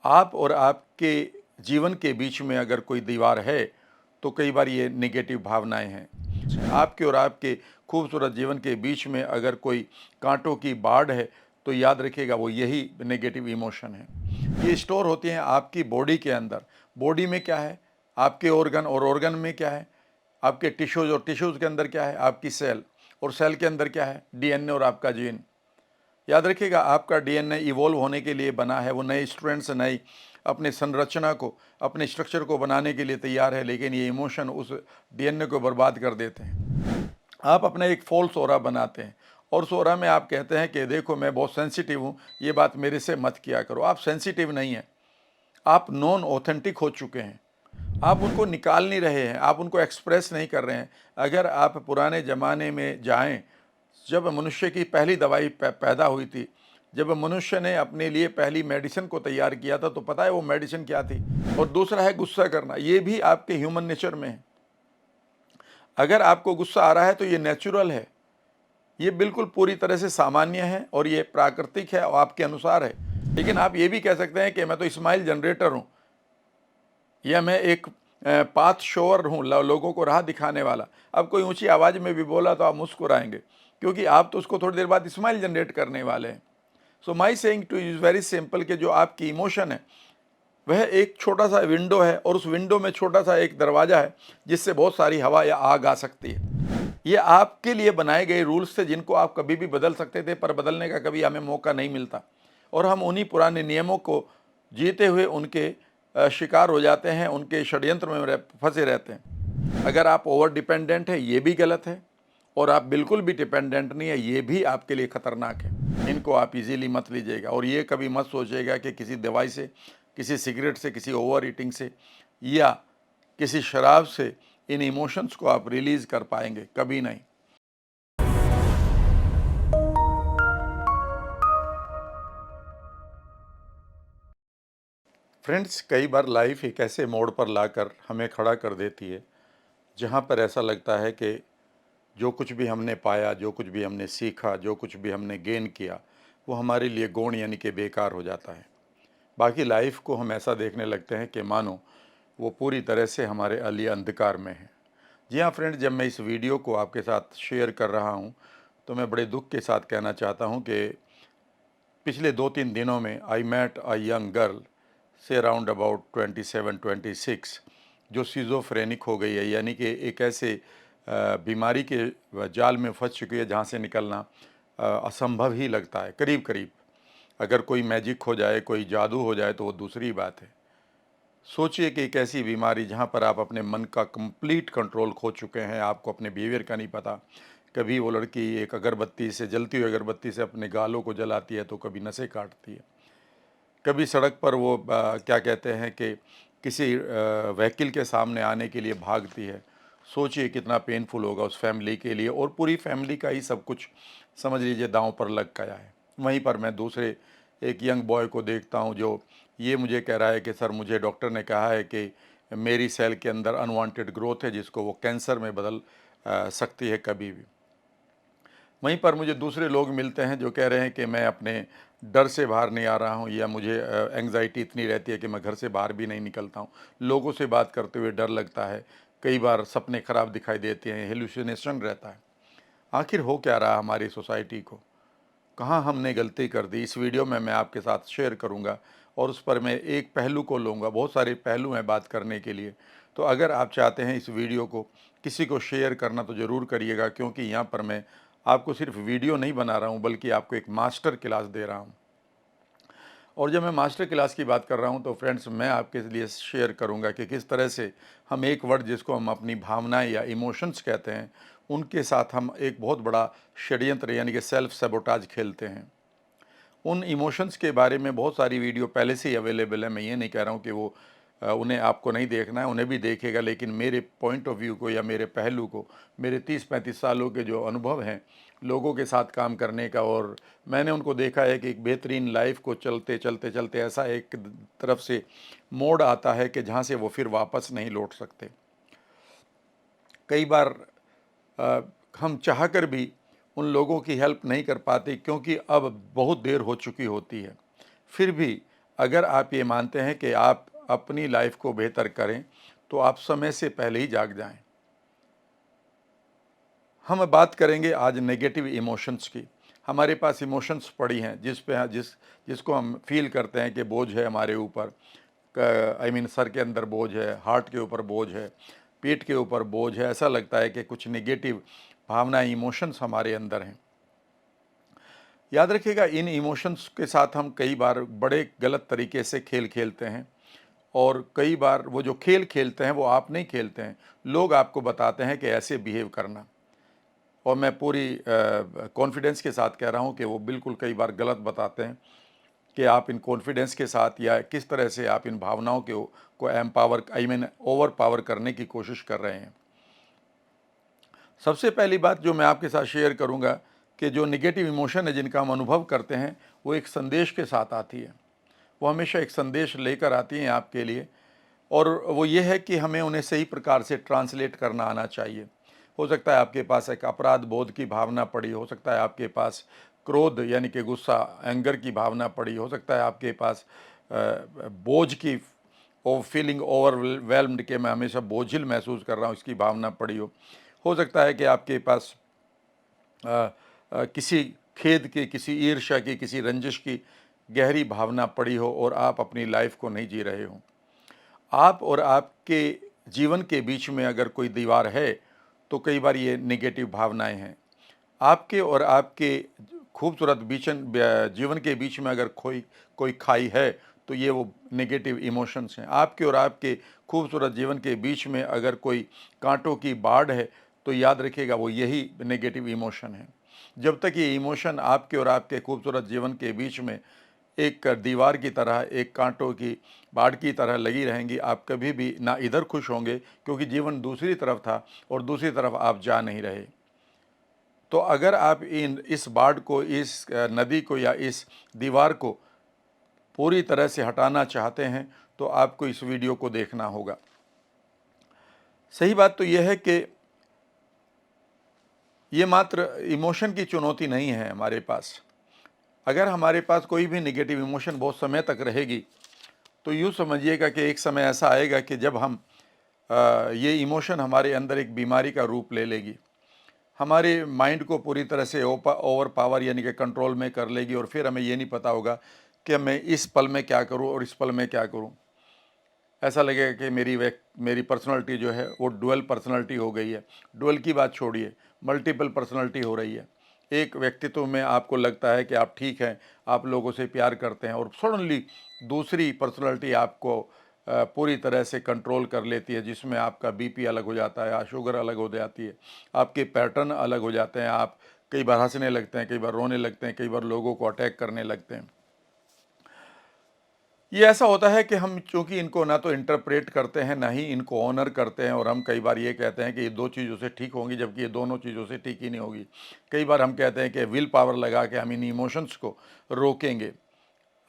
आप और आपके जीवन के बीच में अगर कोई दीवार है तो कई बार ये नेगेटिव भावनाएं हैं। आपके और आपके खूबसूरत जीवन के बीच में अगर कोई कांटों की बाढ़ है तो याद रखिएगा वो यही नेगेटिव इमोशन है। ये स्टोर होती हैं आपकी बॉडी के अंदर। बॉडी में क्या है, आपके ऑर्गन, और ऑर्गन में क्या है, आपके टिश्यूज़, और टिश्यूज़ के अंदर क्या है, आपकी सेल, और सेल के अंदर क्या है, डीएनए और आपका जीन। याद रखिएगा आपका डीएनए इवॉल्व होने के लिए बना है, वो नए स्टूडेंट से नई अपने संरचना को, अपने स्ट्रक्चर को बनाने के लिए तैयार है, लेकिन ये इमोशन उस डीएनए को बर्बाद कर देते हैं। आप अपना एक फॉल्स ऑरा बनाते हैं और उस ऑरा में आप कहते हैं कि देखो मैं बहुत सेंसिटिव हूँ, ये बात मेरे से मत किया करो। आप सेंसिटिव नहीं हैं, आप नॉन ऑथेंटिक हो चुके हैं। आप उनको निकाल नहीं रहे हैं, आप उनको एक्सप्रेस नहीं कर रहे हैं। अगर आप पुराने ज़माने में जाएं, जब मनुष्य की पहली दवाई पैदा हुई थी, जब मनुष्य ने अपने लिए पहली मेडिसिन को तैयार किया था, तो पता है वो मेडिसिन क्या थी? और दूसरा है गुस्सा करना, ये भी आपके ह्यूमन नेचर में है। अगर आपको गुस्सा आ रहा है तो ये नेचुरल है, ये बिल्कुल पूरी तरह से सामान्य है और ये प्राकृतिक है और आपके अनुसार है। लेकिन आप ये भी कह सकते हैं कि मैं तो स्माइल जनरेटर हूँ, या मैं एक पाथ शोअर हूँ, लोगों को राह दिखाने वाला। अब कोई ऊंची आवाज़ में भी बोला तो आप मुस्कुराएंगे, क्योंकि आप तो उसको थोड़ी देर बाद स्माइल जनरेट करने वाले हैं। So my saying to is very simple कि जो आपकी इमोशन है वह एक छोटा सा विंडो है, और उस विंडो में छोटा सा एक दरवाज़ा है जिससे बहुत सारी हवा या आग आ सकती है। ये आपके लिए बनाए गए रूल्स थे जिनको आप कभी भी बदल सकते थे, पर बदलने का कभी हमें मौका नहीं मिलता, और हम उन्हीं पुराने नियमों को जीते हुए उनके शिकार हो जाते हैं, उनके षड्यंत्र में फंसे रहते हैं। अगर आप ओवर डिपेंडेंट है ये भी गलत है, और आप बिल्कुल भी डिपेंडेंट नहीं है ये भी आपके लिए खतरनाक है। इनको आप इजीली मत लीजिएगा, और ये कभी मत सोचिएगा कि किसी दवाई से, किसी सिगरेट से, किसी ओवर ईटिंग से या किसी शराब से इन इमोशंस को आप रिलीज कर पाएंगे, कभी नहीं। फ्रेंड्स, कई बार लाइफ एक ऐसे मोड़ पर लाकर हमें खड़ा कर देती है जहाँ पर ऐसा लगता है कि जो कुछ भी हमने पाया, जो कुछ भी हमने सीखा, जो कुछ भी हमने गेन किया, वो हमारे लिए गौण यानी कि बेकार हो जाता है। बाकी लाइफ को हम ऐसा देखने लगते हैं कि मानो वो पूरी तरह से हमारे लिए अंधकार में है। जी हाँ फ्रेंड्स, जब मैं इस वीडियो को आपके साथ शेयर कर रहा हूँ तो मैं बड़े दुख के साथ कहना चाहता हूँ कि पिछले 2-3 दिनों में I met a young girl से अराउंड अबाउट 27-26, जो सिजोफ्रेनिक हो गई है, यानी कि एक ऐसे बीमारी के जाल में फंस चुकी है जहाँ से निकलना असंभव ही लगता है करीब करीब। अगर कोई मैजिक हो जाए, कोई जादू हो जाए तो वो दूसरी बात है। सोचिए कि एक ऐसी बीमारी जहाँ पर आप अपने मन का कंप्लीट कंट्रोल खो चुके हैं, आपको अपने बिहेवियर का नहीं पता। कभी वो लड़की एक अगरबत्ती से, जलती हुई अगरबत्ती से अपने गालों को जलाती है, तो कभी नसें काटती है। कभी सड़क पर वो क्या कहते हैं कि किसी व्हीकल के सामने आने के लिए भागती है। सोचिए कितना पेनफुल होगा उस फैमिली के लिए, और पूरी फैमिली का ही सब कुछ समझ लीजिए दांव पर लग गया है। वहीं पर मैं दूसरे एक यंग बॉय को देखता हूं जो ये मुझे कह रहा है कि सर, मुझे डॉक्टर ने कहा है कि मेरी सेल के अंदर अनवांटेड ग्रोथ है जिसको वो कैंसर में बदल सकती है कभी भी। वहीं पर मुझे दूसरे लोग मिलते हैं जो कह रहे हैं कि मैं अपने डर से बाहर नहीं आ रहा हूं, या मुझे एंग्जाइटी इतनी रहती है कि मैं घर से बाहर भी नहीं निकलता हूं, लोगों से बात करते हुए डर लगता है, कई बार सपने खराब दिखाई देते हैं, हेलुसिनेशन रहता है। आखिर हो क्या रहा हमारी सोसाइटी को? कहाँ हमने गलती कर दी? इस वीडियो में मैं आपके साथ शेयर करूंगा, और उस पर मैं एक पहलू को लूँगा। बहुत सारे पहलू हैं बात करने के लिए। तो अगर आप चाहते हैं इस वीडियो को किसी को शेयर करना तो ज़रूर करिएगा, क्योंकि यहाँ पर मैं आपको सिर्फ वीडियो नहीं बना रहा हूँ बल्कि आपको एक मास्टर क्लास दे रहा हूँ। और जब मैं मास्टर क्लास की बात कर रहा हूँ तो फ्रेंड्स, मैं आपके लिए शेयर करूँगा कि किस तरह से हम एक वर्ड जिसको हम अपनी भावनाएं या इमोशंस कहते हैं, उनके साथ हम एक बहुत बड़ा षड्यंत्र यानी कि सेल्फ सेबोटाज खेलते हैं। उन इमोशंस के बारे में बहुत सारी वीडियो पहले से ही अवेलेबल है। मैं ये नहीं कह रहा हूँ कि वो उन्हें आपको नहीं देखना है, उन्हें भी देखेगा, लेकिन मेरे पॉइंट ऑफ व्यू को या मेरे पहलू को, मेरे 30-35 सालों के जो अनुभव हैं लोगों के साथ काम करने का, और मैंने उनको देखा है कि एक बेहतरीन लाइफ को चलते चलते चलते ऐसा एक तरफ से मोड़ आता है कि जहाँ से वो फिर वापस नहीं लौट सकते। कई बार अ, हम चाहकर भी उन लोगों की हेल्प नहीं कर पाते, क्योंकि अब बहुत देर हो चुकी होती है। फिर भी अगर आप ये मानते हैं कि आप अपनी लाइफ को बेहतर करें, तो आप समय से पहले ही जाग जाएं। हम बात करेंगे आज नेगेटिव इमोशंस की। हमारे पास इमोशंस पड़ी हैं जिसको हम फील करते हैं कि बोझ है हमारे ऊपर। आई मीन सर के अंदर बोझ है, हार्ट के ऊपर बोझ है, पेट के ऊपर बोझ है। ऐसा लगता है कि कुछ नेगेटिव भावनाएं, इमोशंस हमारे अंदर हैं। याद रखिएगा, इन इमोशंस के साथ हम कई बार बड़े गलत तरीके से खेल खेलते हैं, और कई बार वो जो खेल खेलते हैं वो आप नहीं खेलते हैं, लोग आपको बताते हैं कि ऐसे बिहेव करना। और मैं पूरी कॉन्फिडेंस के साथ कह रहा हूँ कि वो बिल्कुल कई बार गलत बताते हैं कि आप इन कॉन्फिडेंस के साथ या किस तरह से आप इन भावनाओं को empower, I mean over power करने की कोशिश कर रहे हैं। सबसे पहली बात जो मैं आपके साथ शेयर करूंगा कि जो नेगेटिव इमोशन है जिनका हम अनुभव करते हैं, वो एक संदेश के साथ आती है। वो हमेशा एक संदेश लेकर आती हैं आपके लिए, और वो ये है कि हमें उन्हें सही प्रकार से ट्रांसलेट करना आना चाहिए। हो सकता है आपके पास एक अपराध बोध की भावना पड़ी, हो सकता है आपके पास क्रोध यानी कि गुस्सा, एंगर की भावना पड़ी, हो सकता है आपके पास बोझ की फीलिंग, ओवरवेल्म्ड के मैं हमेशा बोझिल महसूस कर रहा हूँ, इसकी भावना पड़ी हो सकता है कि आपके पास किसी खेद की, किसी ईर्ष्या की, किसी रंजिश की गहरी भावना पड़ी हो और आप अपनी लाइफ को नहीं जी रहे हो। आप और आपके जीवन के बीच में अगर कोई दीवार है, तो कई बार ये नेगेटिव भावनाएं हैं। आपके और आपके खूबसूरत जीवन के बीच में अगर कोई कोई खाई है, तो ये वो नेगेटिव इमोशंस हैं। आपके और आपके खूबसूरत जीवन के बीच में अगर कोई कांटों की बाढ़ है, तो याद रखिएगा वो यही नेगेटिव इमोशन है। जब तक ये इमोशन आपके और आपके खूबसूरत जीवन के बीच में एक दीवार की तरह, एक कांटों की बाढ़ की तरह लगी रहेंगी, आप कभी भी ना इधर खुश होंगे, क्योंकि जीवन दूसरी तरफ था और दूसरी तरफ आप जा नहीं रहे। तो अगर आप इस बाढ़ को, इस नदी को या इस दीवार को पूरी तरह से हटाना चाहते हैं, तो आपको इस वीडियो को देखना होगा। सही बात तो यह है कि ये मात्र इमोशन की चुनौती नहीं है हमारे पास। अगर हमारे पास कोई भी नेगेटिव इमोशन बहुत समय तक रहेगी, तो यूँ समझिएगा कि एक समय ऐसा आएगा कि जब ये इमोशन हमारे अंदर एक बीमारी का रूप ले लेगी, हमारे माइंड को पूरी तरह से ओवर पावर यानी कि कंट्रोल में कर लेगी, और फिर हमें ये नहीं पता होगा कि मैं इस पल में क्या करूं और इस पल में क्या करूं। ऐसा लगेगा कि मेरी पर्सनालिटी जो है वो डुअल पर्सनालिटी हो गई है। डुअल की बात छोड़िए, मल्टीपल पर्सनालिटी हो रही है। एक व्यक्तित्व में आपको लगता है कि आप ठीक हैं, आप लोगों से प्यार करते हैं, और सडनली दूसरी पर्सनालिटी आपको पूरी तरह से कंट्रोल कर लेती है, जिसमें आपका बीपी अलग हो जाता है, शुगर अलग हो जाती है, आपके पैटर्न अलग हो जाते हैं, आप कई बार हंसने लगते हैं, कई बार रोने लगते हैं, कई बार लोगों को अटैक करने लगते हैं। ये ऐसा होता है कि हम चूंकि इनको ना तो इंटरप्रेट करते हैं, ना ही इनको ऑनर करते हैं, और हम कई बार ये कहते हैं कि ये दो चीज़ों से ठीक होंगी, जबकि ये दोनों चीज़ों से ठीक ही नहीं होगी। कई बार हम कहते हैं कि विल पावर लगा के हम इन इमोशंस को रोकेंगे।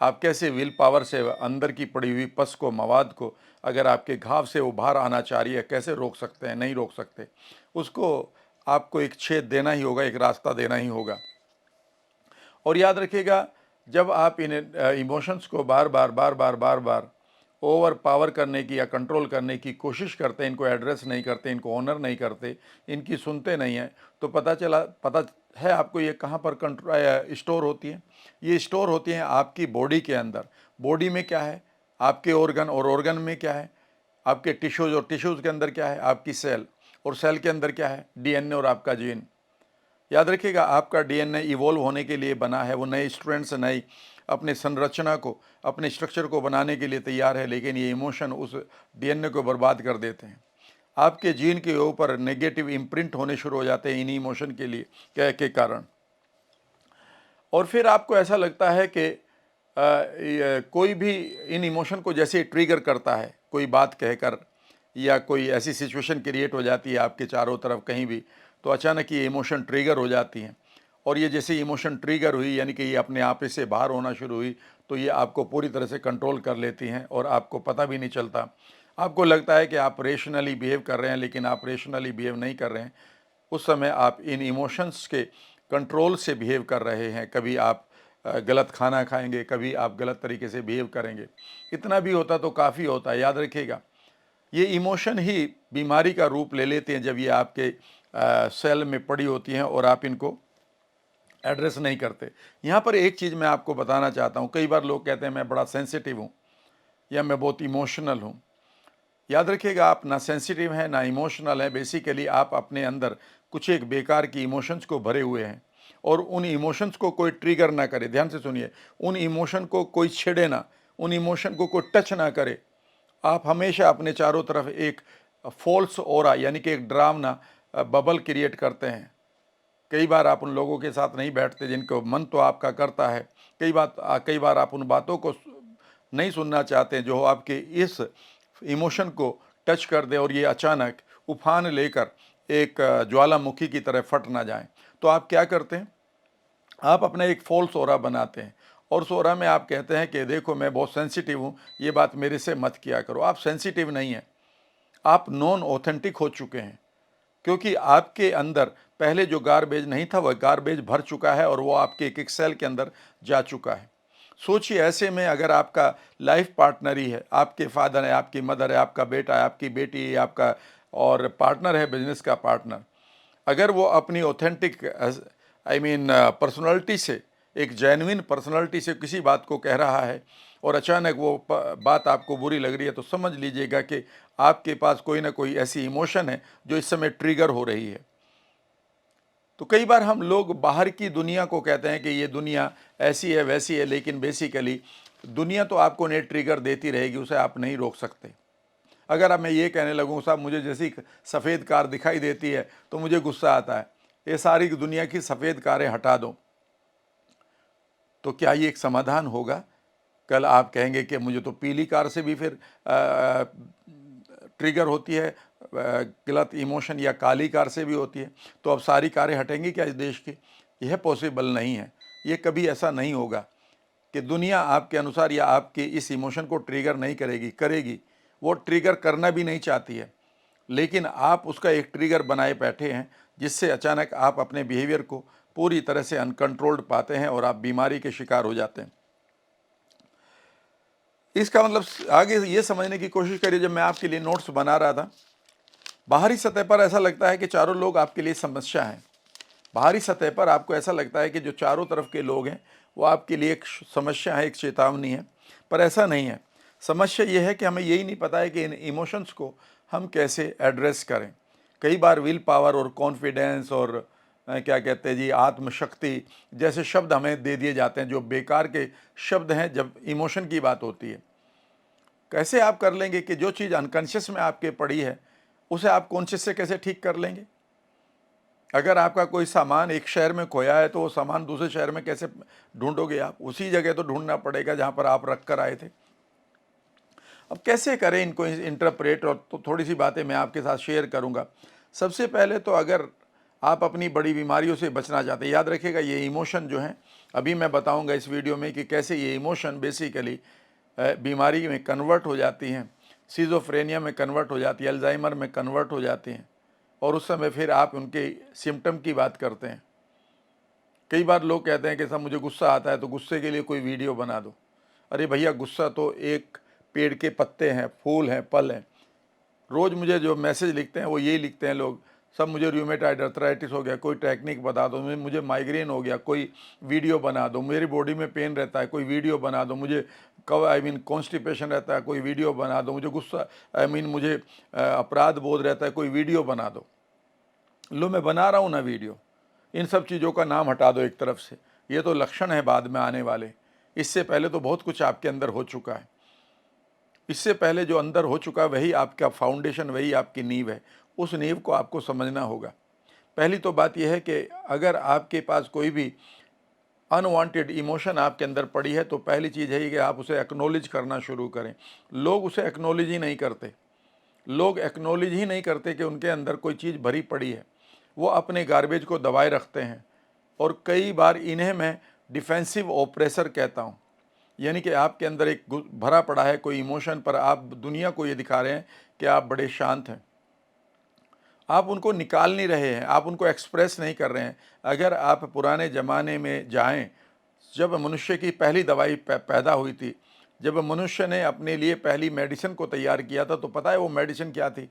आप कैसे विल पावर से अंदर की पड़ी हुई पस को, मवाद को, अगर आपके घाव से वो बाहर आना चाह रही है, कैसे रोक सकते हैं? नहीं रोक सकते। उसको आपको एक छेद देना ही होगा, एक रास्ता देना ही होगा। और याद रखिएगा, जब आप इन इमोशंस को बार बार ओवर पावर करने की या कंट्रोल करने की कोशिश करते हैं, इनको एड्रेस नहीं करते, इनको ऑनर नहीं करते, इनकी सुनते नहीं हैं, तो पता है आपको ये कहाँ पर स्टोर होती हैं? ये स्टोर होती हैं आपकी बॉडी के अंदर। बॉडी में क्या है? आपके ऑर्गन, और ऑर्गन में क्या है? आपके टिश्यूज़, और टिश्यूज़ के अंदर क्या है? आपकी सेल, और सेल के अंदर क्या है? डीएनए और आपका जीन। याद रखिएगा, आपका डीएनए इवॉल्व होने के लिए बना है, वो नए स्टूडेंट से नई अपने संरचना को, अपने स्ट्रक्चर को बनाने के लिए तैयार है, लेकिन ये इमोशन उस डीएनए को बर्बाद कर देते हैं। आपके जीन के ऊपर नेगेटिव इम्प्रिंट होने शुरू हो जाते हैं इन इमोशन के लिए के कारण। और फिर आपको ऐसा लगता है कि कोई भी इन इमोशन को जैसे ट्रिगर करता है, कोई बात कहकर या कोई ऐसी सिचुएशन क्रिएट हो जाती है आपके चारों तरफ कहीं भी, तो अचानक ये इमोशन ट्रिगर हो जाती हैं। और ये जैसे इमोशन ट्रिगर हुई, यानी कि ये अपने आप से बाहर होना शुरू हुई, तो ये आपको पूरी तरह से कंट्रोल कर लेती हैं और आपको पता भी नहीं चलता। आपको लगता है कि आप रेशनली बिहेव कर रहे हैं, लेकिन आप रेशनली बिहेव नहीं कर रहे हैं। उस समय आप इन इमोशंस के कंट्रोल से बिहेव कर रहे हैं। कभी आप गलत खाना खाएंगे, कभी आप गलत तरीके से बिहेव करेंगे। इतना भी होता तो काफ़ी होता है। याद रखिएगा, ये इमोशन ही बीमारी का रूप ले लेते हैं जब ये आपके सेल में पड़ी होती हैं और आप इनको एड्रेस नहीं करते। यहाँ पर एक चीज़ मैं आपको बताना चाहता हूँ, कई बार लोग कहते हैं मैं बड़ा सेंसिटिव हूँ या मैं बहुत इमोशनल हूँ। याद रखिएगा, आप ना सेंसिटिव हैं ना इमोशनल हैं। बेसिकली आप अपने अंदर कुछ एक बेकार की इमोशंस को भरे हुए हैं और उन इमोशंस को कोई ट्रिगर ना करे। ध्यान से सुनिए, उन इमोशन को कोई छेड़े ना, उन इमोशन को कोई टच ना करे। आप हमेशा अपने चारों तरफ एक फॉल्स ऑरा यानी कि एक डरावना बबल क्रिएट करते हैं। कई बार आप उन लोगों के साथ नहीं बैठते जिनको मन तो आपका करता है। कई बार आप उन बातों को नहीं सुनना चाहते जो आपके इस इमोशन को टच कर दे और ये अचानक उफान लेकर एक ज्वालामुखी की तरह फट ना जाए। तो आप क्या करते हैं, आप अपना एक फॉल्स ऑरा बनाते हैं और उस ऑरा में आप कहते हैं कि देखो मैं बहुत सेंसिटिव हूँ, ये बात मेरे से मत किया करो। आप सेंसिटिव नहीं हैं, आप नॉन ऑथेंटिक हो चुके हैं, क्योंकि आपके अंदर पहले जो गारबेज नहीं था वह गारबेज भर चुका है और वो आपके एक एक सेल के अंदर जा चुका है। सोचिए, ऐसे में अगर आपका लाइफ पार्टनर ही है, आपके फादर है, आपकी मदर है, आपका बेटा है, आपकी बेटी है, आपका और पार्टनर है बिजनेस का पार्टनर, अगर वो अपनी ऑथेंटिक पर्सनालिटी से, एक जेन्युइन पर्सनालिटी से किसी बात को कह रहा है और अचानक वो बात आपको बुरी लग रही है, तो समझ लीजिएगा कि आपके पास कोई ना कोई ऐसी इमोशन है जो इस समय ट्रिगर हो रही है। तो कई बार हम लोग बाहर की दुनिया को कहते हैं कि ये दुनिया ऐसी है वैसी है, लेकिन बेसिकली दुनिया तो आपको नेट ट्रिगर देती रहेगी, उसे आप नहीं रोक सकते। अगर अब मैं ये कहने लगूँ साहब मुझे जैसी सफ़ेद कार दिखाई देती है तो मुझे गुस्सा आता है, ये सारी दुनिया की सफ़ेद कारें हटा दो, तो क्या ये एक समाधान होगा? कल आप कहेंगे कि मुझे तो पीली कार से भी फिर ट्रिगर होती है गलत इमोशन, या काली कार से भी होती है, तो अब सारी कारें हटेंगी क्या इस देश की? यह पॉसिबल नहीं है। ये कभी ऐसा नहीं होगा कि दुनिया आपके अनुसार या आपके इस इमोशन को ट्रिगर नहीं करेगी। वो ट्रिगर करना भी नहीं चाहती है, लेकिन आप उसका एक ट्रिगर बनाए बैठे हैं, जिससे अचानक आप अपने बिहेवियर को पूरी तरह से अनकंट्रोल्ड पाते हैं और आप बीमारी के शिकार हो जाते हैं। इसका मतलब आगे ये समझने की कोशिश करिए, जब मैं आपके लिए नोट्स बना रहा था, बाहरी सतह पर ऐसा लगता है कि चारों लोग आपके लिए समस्या हैं। बाहरी सतह पर आपको ऐसा लगता है कि जो चारों तरफ के लोग हैं वो आपके लिए एक समस्या है, एक चेतावनी है, पर ऐसा नहीं है। समस्या ये है कि हमें यही नहीं पता है कि इन इमोशंस को हम कैसे एड्रेस करें। कई बार विल पावर और कॉन्फिडेंस और क्या कहते हैं जी, आत्मशक्ति जैसे शब्द हमें दे दिए जाते हैं, जो बेकार के शब्द हैं जब इमोशन की बात होती है। कैसे आप कर लेंगे कि जो चीज़ अनकॉन्शियस में आपके पड़ी है उसे आप कॉन्शियस से कैसे ठीक कर लेंगे? अगर आपका कोई सामान एक शहर में खोया है तो वो सामान दूसरे शहर में कैसे ढूंढोगे? आप उसी जगह तो ढूंढना पड़ेगा जहाँ पर आप रख कर आए थे। अब कैसे करें इनको इंटरप्रेट, और तो थोड़ी सी बातें मैं आपके साथ शेयर करूँगा। सबसे पहले तो अगर आप अपनी बड़ी बीमारियों से बचना चाहते हैं, याद रखिएगा ये इमोशन जो हैं, अभी मैं बताऊंगा इस वीडियो में कि कैसे ये इमोशन बेसिकली बीमारी में कन्वर्ट हो जाती हैं, सिजोफ्रेनिया में कन्वर्ट हो जाती है, अल्जाइमर में कन्वर्ट हो जाती हैं, और उस समय फिर आप उनके सिम्टम की बात करते हैं। कई बार लोग कहते हैं कि साहब मुझे गुस्सा आता है तो गुस्से के लिए कोई वीडियो बना दो। अरे भैया, गुस्सा तो एक पेड़ के पत्ते हैं, फूल हैं, फल हैं। रोज़ मुझे जो मैसेज लिखते हैं वो यही लिखते हैं लोग, सब मुझे रूमेटाइड अर्थराइटिस हो गया, कोई टेक्निक बता दो, मुझे माइग्रेन हो गया, कोई वीडियो बना दो, मेरी बॉडी में पेन रहता है, कोई वीडियो बना दो, मुझे कॉन्स्टिपेशन रहता है, कोई वीडियो बना दो, मुझे गुस्सा मुझे अपराध बोध रहता है, कोई वीडियो बना दो। लो, मैं बना रहा हूँ ना वीडियो। इन सब चीज़ों का नाम हटा दो एक तरफ से, ये तो लक्षण है बाद में आने वाले। इससे पहले तो बहुत कुछ आपके अंदर हो चुका है। इससे पहले जो अंदर हो चुका है वही आपका फाउंडेशन, वही आपकी नींव है। उस नींव को आपको समझना होगा। पहली तो बात यह है कि अगर आपके पास कोई भी अनवांटेड इमोशन आपके अंदर पड़ी है तो पहली चीज़ है कि आप उसे एक्नॉलेज करना शुरू करें। लोग उसे एक्नॉलेज ही नहीं करते। लोग एक्नॉलेज ही नहीं करते कि उनके अंदर कोई चीज़ भरी पड़ी है। वो अपने गार्बेज को दबाए रखते हैं, और कई बार इन्हें मैं डिफेंसिव ओप्रेसर कहता हूँ। यानी कि आपके अंदर एक भरा पड़ा है कोई इमोशन, पर आप दुनिया को ये दिखा रहे हैं कि आप बड़े शांत हैं। आप उनको निकाल नहीं रहे हैं, आप उनको एक्सप्रेस नहीं कर रहे हैं। अगर आप पुराने ज़माने में जाएं, जब मनुष्य की पहली दवाई पैदा हुई थी, जब मनुष्य ने अपने लिए पहली मेडिसिन को तैयार किया था, तो पता है वो मेडिसिन क्या थी?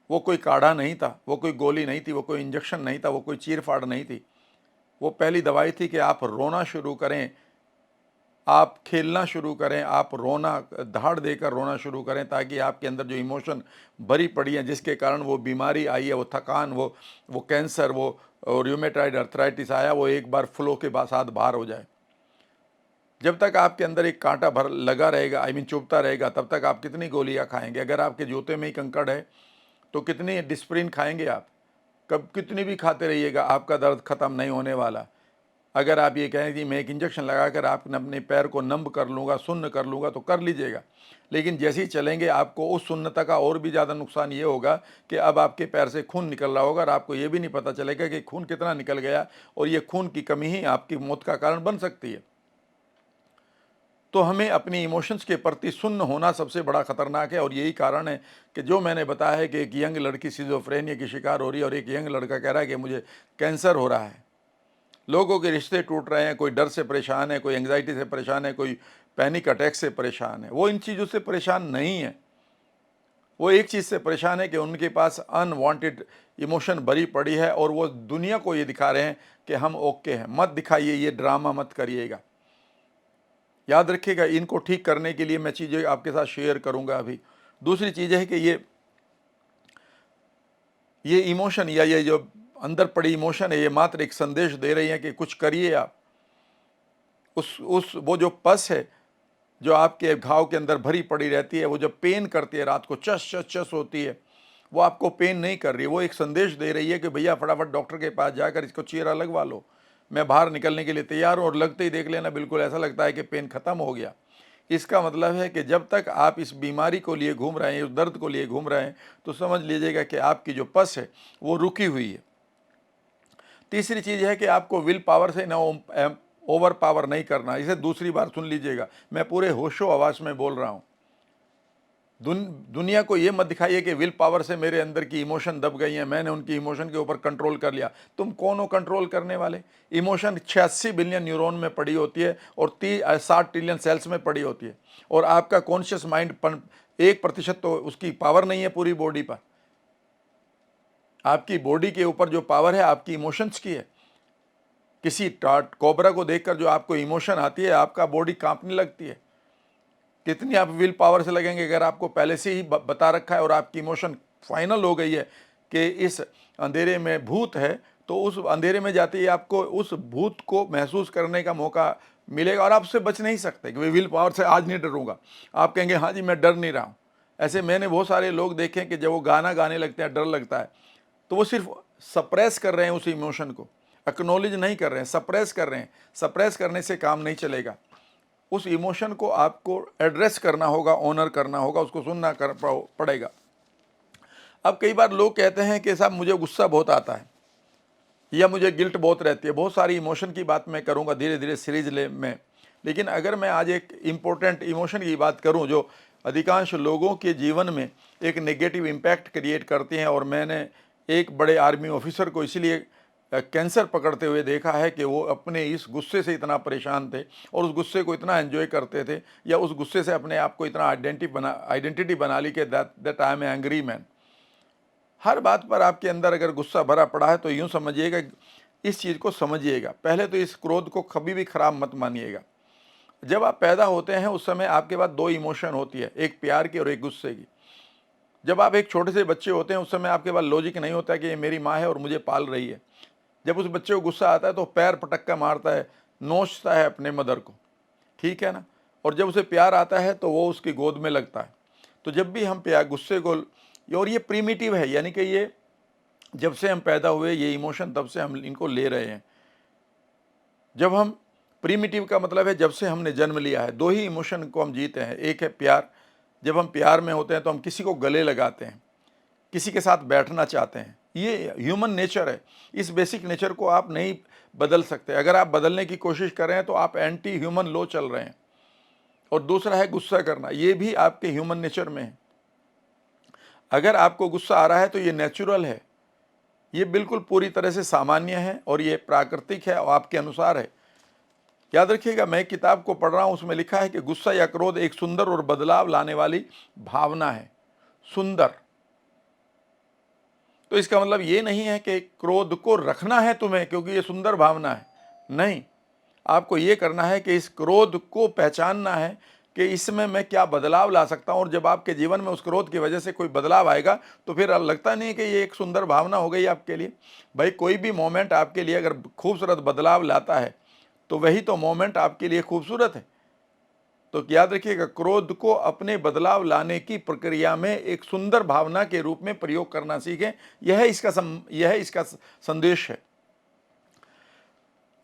वो कोई काढ़ा नहीं था, वो कोई गोली नहीं थी, वो कोई इंजेक्शन नहीं था, वो कोई चीर-फाड़ नहीं थी। वो पहली दवाई थी कि आप रोना शुरू करें, आप खेलना शुरू करें, आप रोना दहाड़ देकर रोना शुरू करें, ताकि आपके अंदर जो इमोशन भरी पड़ी है, जिसके कारण वो बीमारी आई है, वो थकान, वो कैंसर, वो रूमेटॉइड अर्थराइटिस आया, वो एक बार फ्लो के साथ बाहर हो जाए। जब तक आपके अंदर एक कांटा भर लगा रहेगा, आई मीन चुभता रहेगा, तब तक आप कितनी गोलियां खाएंगे? अगर आपके जूते में ही कंकड़ है, तो कितनी डिस्प्रिन खाएंगे आप? कब कितनी भी खाते रहिएगा, आपका दर्द खत्म नहीं होने वाला। अगर आप ये कहें कि मैं एक इंजेक्शन लगाकर आप अपने पैर को नम कर लूँगा, सुन्न कर लूँगा, तो कर लीजिएगा। लेकिन जैसे ही चलेंगे, आपको उस सुन्नता का और भी ज़्यादा नुकसान ये होगा कि अब आपके पैर से खून निकल रहा होगा और आपको ये भी नहीं पता चलेगा कि खून कितना निकल गया, और ये खून की कमी ही आपकी मौत का कारण बन सकती है। तो हमें अपनी इमोशंस के प्रति सुन्न होना सबसे बड़ा खतरनाक है, और यही कारण है कि जो मैंने बताया है कि एक यंग लड़की सिजोफ्रेनिया की शिकार हो रही है और एक यंग लड़का कह रहा है कि मुझे कैंसर हो रहा है। लोगों के रिश्ते टूट रहे हैं, कोई डर से परेशान है, कोई एंग्जाइटी से परेशान है, कोई पैनिक अटैक से परेशान है। वो इन चीज़ों से परेशान नहीं है, वो एक चीज़ से परेशान है कि उनके पास अनवांटेड इमोशन भरी पड़ी है, और वो दुनिया को ये दिखा रहे हैं कि हम ओके हैं। मत दिखाइए, ये ड्रामा मत करिएगा। याद रखिएगा, इनको ठीक करने के लिए मैं चीज़ें आपके साथ शेयर करूंगा अभी। दूसरी चीज़ है कि ये इमोशन, या ये जो अंदर पड़ी इमोशन है, ये मात्र एक संदेश दे रही है कि कुछ करिए आप। उस वो जो पस है जो आपके घाव के अंदर भरी पड़ी रहती है, वो जब पेन करती है, रात को चस चस चस होती है, वो आपको पेन नहीं कर रही है, वो एक संदेश दे रही है कि भैया फटाफट डॉक्टर के पास जाकर इसको चीरा लगवा लो, मैं बाहर निकलने के लिए तैयार हूँ। और लगते ही देख लेना, बिल्कुल ऐसा लगता है कि पेन खत्म हो गया। इसका मतलब है कि जब तक आप इस बीमारी को लिए घूम रहे हैं, इस दर्द को लिए घूम रहे हैं, तो समझ लीजिएगा कि आपकी जो पस है वो रुकी हुई है। तीसरी चीज़ है कि आपको विल पावर से ना ओवर पावर नहीं करना। इसे दूसरी बार सुन लीजिएगा, मैं पूरे होशो आवाज़ में बोल रहा हूँ। दुनिया को ये मत दिखाइए कि विल पावर से मेरे अंदर की इमोशन दब गई हैं, मैंने उनकी इमोशन के ऊपर कंट्रोल कर लिया। तुम कौन हो कंट्रोल करने वाले? इमोशन 86 बिलियन न्यूरॉन में पड़ी होती है और 60 ट्रिलियन सेल्स में पड़ी होती है, और आपका कॉन्शियस माइंड 1% तो उसकी पावर नहीं है पूरी बॉडी पर। आपकी बॉडी के ऊपर जो पावर है आपकी इमोशंस की है। किसी कोबरा को देखकर जो आपको इमोशन आती है, आपका बॉडी कांपने लगती है। कितनी आप विल पावर से लगेंगे? अगर आपको पहले से ही बता रखा है और आपकी इमोशन फाइनल हो गई है कि इस अंधेरे में भूत है, तो उस अंधेरे में जाते ही आपको उस भूत को महसूस करने का मौका मिलेगा, और आप उससे बच नहीं सकते कि विल पावर से आज नहीं डरूंगा। आप कहेंगे हाँ जी मैं डर नहीं रहा हूँ। ऐसे मैंने बहुत सारे लोग देखे हैं कि जब वो गाना गाने लगते हैं, डर लगता है, तो वो सिर्फ सप्रेस कर रहे हैं उस इमोशन को, एक्नॉलेज नहीं कर रहे हैं, सप्रेस कर रहे हैं। सप्रेस करने से काम नहीं चलेगा। उस इमोशन को आपको एड्रेस करना होगा, ऑनर करना होगा, उसको सुनना पड़ेगा। अब कई बार लोग कहते हैं कि साहब मुझे गुस्सा बहुत आता है, या मुझे गिल्ट बहुत रहती है। बहुत सारी इमोशन की बात मैं करूंगा धीरे धीरे सीरीज में। लेकिन अगर मैं आज एक इम्पोर्टेंट इमोशन की बात करूं जो अधिकांश लोगों के जीवन में एक नेगेटिव इम्पैक्ट क्रिएट करती हैं, और मैंने एक बड़े आर्मी ऑफिसर को इसलिए कैंसर पकड़ते हुए देखा है कि वो अपने इस गुस्से से इतना परेशान थे और उस गुस्से को इतना एंजॉय करते थे, या उस गुस्से से अपने आप को इतना आइडेंटिटी बना ली कि that I am angry man. हर बात पर आपके अंदर अगर गुस्सा भरा पड़ा है, तो यूँ समझिएगा, इस चीज़ को समझिएगा। पहले तो इस क्रोध को कभी भी खराब मत मानिएगा। जब आप पैदा होते हैं उस समय आपके पास दो इमोशन होती है, एक प्यार की और एक गुस्से की। जब आप एक छोटे से बच्चे होते हैं उस समय आपके पास लॉजिक नहीं होता है कि ये मेरी माँ है और मुझे पाल रही है। जब उस बच्चे को गुस्सा आता है तो पैर पटक्का मारता है, नोचता है अपने मदर को, ठीक है ना। और जब उसे प्यार आता है तो वो उसकी गोद में लगता है। तो जब भी हम प्यार गुस्से को, और ये प्रीमिटिव है, यानी कि ये जब से हम पैदा हुए ये इमोशन तब से हम इनको ले रहे हैं। जब हम प्रीमिटिव का मतलब है जब से हमने जन्म लिया है, दो ही इमोशन को हम जीते हैं। एक है प्यार, जब हम प्यार में होते हैं तो हम किसी को गले लगाते हैं, किसी के साथ बैठना चाहते हैं। ये ह्यूमन नेचर है। इस बेसिक नेचर को आप नहीं बदल सकते। अगर आप बदलने की कोशिश कर रहे हैं तो आप एंटी ह्यूमन लॉ चल रहे हैं। और दूसरा है गुस्सा करना, ये भी आपके ह्यूमन नेचर में है। अगर आपको गुस्सा आ रहा है तो ये नेचुरल है, ये बिल्कुल पूरी तरह से सामान्य है और ये प्राकृतिक है और आपके अनुसार है। याद रखिएगा, मैं एक किताब को पढ़ रहा हूं, उसमें लिखा है कि गुस्सा या क्रोध एक सुंदर और बदलाव लाने वाली भावना है। सुंदर, तो इसका मतलब ये नहीं है कि क्रोध को रखना है तुम्हें क्योंकि ये सुंदर भावना है। नहीं, आपको ये करना है कि इस क्रोध को पहचानना है कि इसमें मैं क्या बदलाव ला सकता हूं, और जब आपके जीवन में उस क्रोध की वजह से कोई बदलाव आएगा तो फिर लगता नहीं कि ये एक सुंदर भावना हो गई आपके लिए। भाई, कोई भी मोमेंट आपके लिए अगर खूबसूरत बदलाव लाता है तो वही तो मोमेंट आपके लिए खूबसूरत है। तो याद रखिएगा, क्रोध को अपने बदलाव लाने की प्रक्रिया में एक सुंदर भावना के रूप में प्रयोग करना सीखें। यह इसका संदेश है।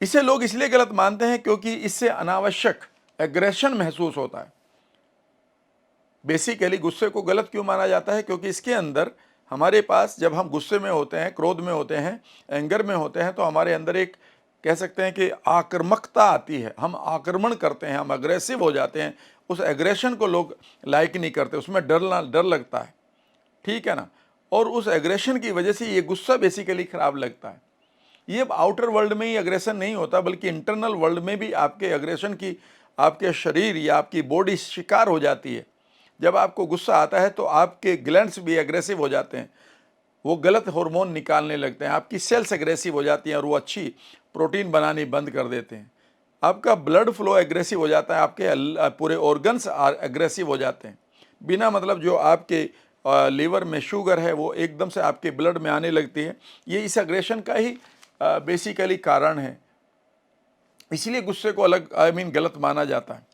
इसे लोग इसलिए गलत मानते हैं क्योंकि इससे अनावश्यक एग्रेशन महसूस होता है। बेसिकली गुस्से को गलत क्यों माना जाता है? क्योंकि इसके अंदर हमारे पास, जब हम गुस्से में होते हैं, क्रोध में होते हैं, एंगर में होते हैं, तो हमारे अंदर एक, कह सकते हैं कि आक्रामकता आती है। हम आक्रमण करते हैं, हम अग्रेसिव हो जाते हैं। उस एग्रेशन को लोग लाइक नहीं करते, उसमें डर लगता है, ठीक है ना। और उस एग्रेशन की वजह से ये गुस्सा बेसिकली खराब लगता है। ये आउटर वर्ल्ड में ही अग्रेशन नहीं होता, बल्कि इंटरनल वर्ल्ड में भी आपके अग्रेशन की आपके शरीर या आपकी बॉडी शिकार हो जाती है। जब आपको गुस्सा आता है तो आपके ग्लैंड्स भी एग्रेसिव हो जाते हैं, वो गलत हार्मोन निकालने लगते हैं, आपकी सेल्स एग्रेसिव हो जाती हैं और वो अच्छी प्रोटीन बनानी बंद कर देते हैं। आपका ब्लड फ्लो एग्रेसिव हो जाता है, आपके पूरे ऑर्गन्स एग्रेसिव हो जाते हैं। बिना मतलब जो आपके लीवर में शुगर है वो एकदम से आपके ब्लड में आने लगती है। ये इस एग्रेशन का ही बेसिकली कारण है। इसलिए गुस्से को अलग गलत माना जाता है।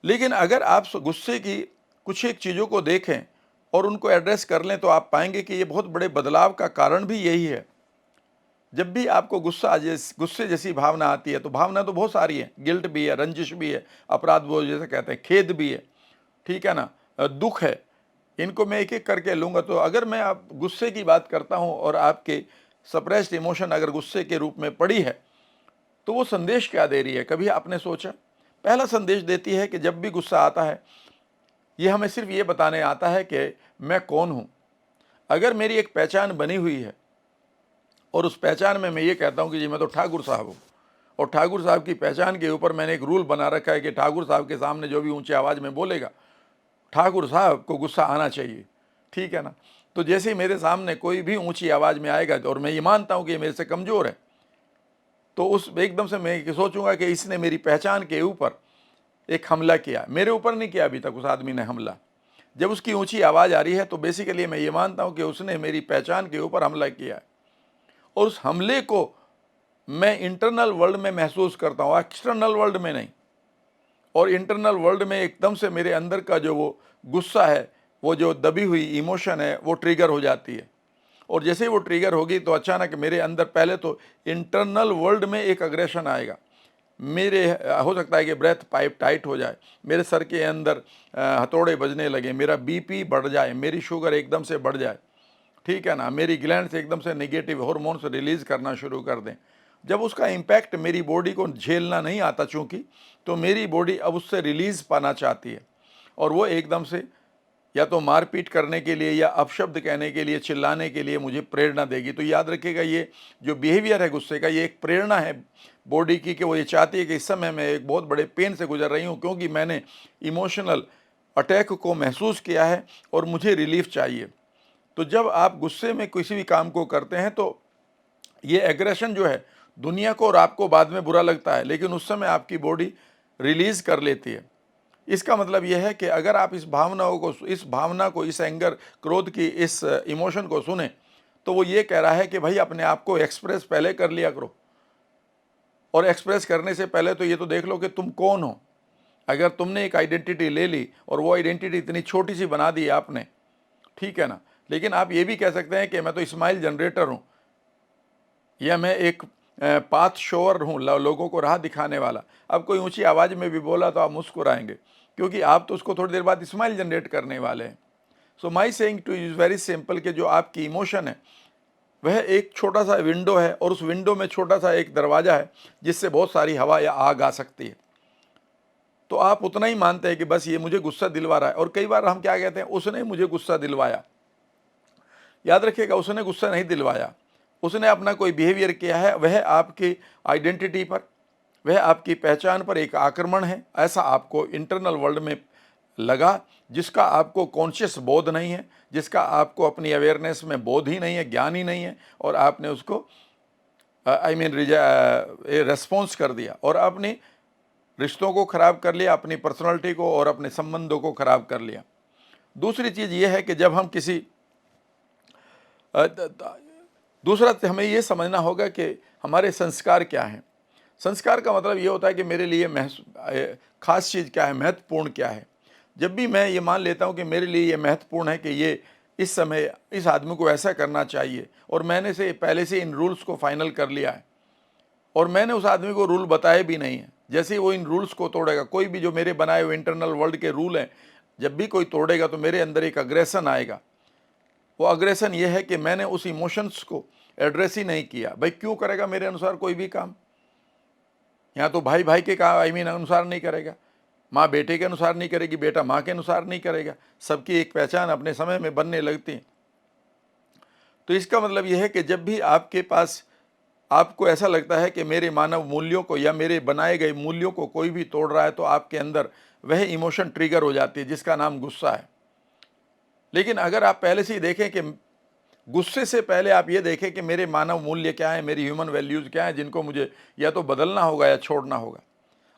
लेकिन अगर आप गुस्से की कुछ एक चीज़ों को देखें और उनको एड्रेस कर लें तो आप पाएंगे कि ये बहुत बड़े बदलाव का कारण भी यही है। जब भी आपको गुस्से जैसी भावना आती है, तो भावना तो बहुत सारी है, गिल्ट भी है, रंजिश भी है, अपराध बोध जैसे कहते हैं, खेद भी है, ठीक है ना, दुख है। इनको मैं एक एक करके लूँगा। तो अगर मैं आप गुस्से की बात करता हूँ और आपके सप्रेस्ड इमोशन अगर गुस्से के रूप में पड़ी है, तो वो संदेश क्या दे रही है? कभी आपने सोचा? पहला संदेश देती है कि जब भी गुस्सा आता है, ये हमें सिर्फ ये बताने आता है कि मैं कौन हूँ। अगर मेरी एक पहचान बनी हुई है और उस पहचान में मैं ये कहता हूँ कि जी मैं तो ठाकुर साहब हूँ, और ठाकुर साहब की पहचान के ऊपर मैंने एक रूल बना रखा है कि ठाकुर साहब के सामने जो भी ऊंची आवाज़ में बोलेगा, ठाकुर साहब को गुस्सा आना चाहिए, ठीक है ना। तो जैसे ही मेरे सामने कोई भी ऊंची आवाज़ में आएगा और मैं ये मानता हूँ कि ये मेरे से कमज़ोर है, तो उस एकदम से मैं सोचूंगा कि इसने मेरी पहचान के ऊपर एक हमला किया। मेरे ऊपर नहीं किया अभी तक उस आदमी ने हमला। जब उसकी ऊंची आवाज़ आ रही है तो बेसिकली मैं ये मानता हूँ कि उसने मेरी पहचान के ऊपर हमला किया है, और उस हमले को मैं इंटरनल वर्ल्ड में महसूस करता हूँ, एक्सटर्नल वर्ल्ड में नहीं। और इंटरनल वर्ल्ड में एकदम से मेरे अंदर का जो वो गुस्सा है, वो जो दबी हुई इमोशन है, वो ट्रिगर हो जाती है। और जैसे ही वो ट्रिगर होगी तो अचानक मेरे अंदर पहले तो इंटरनल वर्ल्ड में एक अग्रेशन आएगा। मेरे हो सकता है कि ब्रेथ पाइप टाइट हो जाए, मेरे सर के अंदर हथौड़े बजने लगे, मेरा बीपी बढ़ जाए, मेरी शुगर एकदम से बढ़ जाए, ठीक है ना, मेरी ग्लैंड्स एकदम से नेगेटिव हार्मोन्स रिलीज करना शुरू कर दें। जब उसका इम्पैक्ट मेरी बॉडी को झेलना नहीं आता चूँकि, तो मेरी बॉडी अब उससे रिलीज पाना चाहती है, और वो एकदम से या तो मारपीट करने के लिए या अपशब्द कहने के लिए, चिल्लाने के लिए मुझे प्रेरणा देगी। तो याद रखिएगा, ये जो बिहेवियर है गुस्से का, ये एक प्रेरणा है बॉडी की कि वो ये चाहती है कि इस समय मैं एक बहुत बड़े पेन से गुजर रही हूँ क्योंकि मैंने इमोशनल अटैक को महसूस किया है और मुझे रिलीफ चाहिए। तो जब आप गुस्से में किसी भी काम को करते हैं तो ये एग्रेशन जो है, दुनिया को और आपको बाद में बुरा लगता है, लेकिन उस समय आपकी बॉडी रिलीज कर लेती है। इसका मतलब यह है कि अगर आप इस भावना को, इस एंगर, क्रोध की इस इमोशन को सुने, तो वो ये कह रहा है कि भाई अपने आप को एक्सप्रेस पहले कर लिया करो, और एक्सप्रेस करने से पहले तो ये तो देख लो कि तुम कौन हो। अगर तुमने एक आइडेंटिटी ले ली और वो आइडेंटिटी इतनी छोटी सी बना दी आपने, ठीक है ना, लेकिन आप ये भी कह सकते हैं कि मैं तो स्माइल जनरेटर हूँ, या मैं एक पाथ शोअर हूँ, लोगों को राह दिखाने वाला। अब कोई ऊंची आवाज़ में भी बोला तो आप मुस्कुराएंगे, क्योंकि आप तो उसको थोड़ी देर बाद स्माइल जनरेट करने वाले हैं। So my saying to is very simple कि जो आपकी इमोशन है वह एक छोटा सा विंडो है, और उस विंडो में छोटा सा एक दरवाज़ा है जिससे बहुत सारी हवा या आग आ सकती है। तो आप उतना ही मानते हैं कि बस ये मुझे गुस्सा दिलवा रहा है, और कई बार हम क्या कहते हैं, उसने मुझे गुस्सा दिलवाया। याद रखिएगा, उसने गुस्सा नहीं दिलवाया, उसने अपना कोई बिहेवियर किया है, वह आपकी आइडेंटिटी पर, वह आपकी पहचान पर एक आक्रमण है, ऐसा आपको इंटरनल वर्ल्ड में लगा, जिसका आपको कॉन्शियस बोध नहीं है, जिसका आपको अपनी अवेयरनेस में बोध ही नहीं है, ज्ञान ही नहीं है, और आपने उसको रेस्पॉन्स कर दिया और अपने रिश्तों को खराब कर लिया, अपनी पर्सनालिटी को और अपने संबंधों को खराब कर लिया। दूसरी चीज़ ये है कि जब हम किसी दूसरा हमें ये समझना होगा कि हमारे संस्कार क्या हैं। संस्कार का मतलब ये होता है कि मेरे लिए खास चीज़ क्या है, महत्वपूर्ण क्या है। जब भी मैं ये मान लेता हूँ कि मेरे लिए ये महत्वपूर्ण है कि ये इस समय इस आदमी को ऐसा करना चाहिए, और मैंने से पहले से इन रूल्स को फाइनल कर लिया है और मैंने उस आदमी को रूल बताए भी नहीं है, जैसे ही वो इन रूल्स को तोड़ेगा, कोई भी जो मेरे बनाए हुए इंटरनल वर्ल्ड के रूल हैं, जब भी कोई तोड़ेगा तो मेरे अंदर एक अग्रेशन आएगा। वो अग्रेशन ये है कि मैंने उस इमोशंस को एड्रेस ही नहीं किया। भाई क्यों करेगा मेरे अनुसार कोई भी काम? यहाँ तो भाई भाई के अनुसार नहीं करेगा, माँ बेटे के अनुसार नहीं करेगी, बेटा माँ के अनुसार नहीं करेगा। सबकी एक पहचान अपने समय में बनने लगती है। तो इसका मतलब यह है कि जब भी आपके पास आपको ऐसा लगता है कि मेरे मानव मूल्यों को या मेरे बनाए गए मूल्यों को कोई भी तोड़ रहा है, तो आपके अंदर वह इमोशन ट्रिगर हो जाती है जिसका नाम गुस्सा है। लेकिन अगर आप पहले से ही देखें कि गुस्से से पहले आप ये देखें कि मेरे मानव मूल्य क्या हैं, मेरी ह्यूमन वैल्यूज़ क्या हैं, जिनको मुझे या तो बदलना होगा या छोड़ना होगा।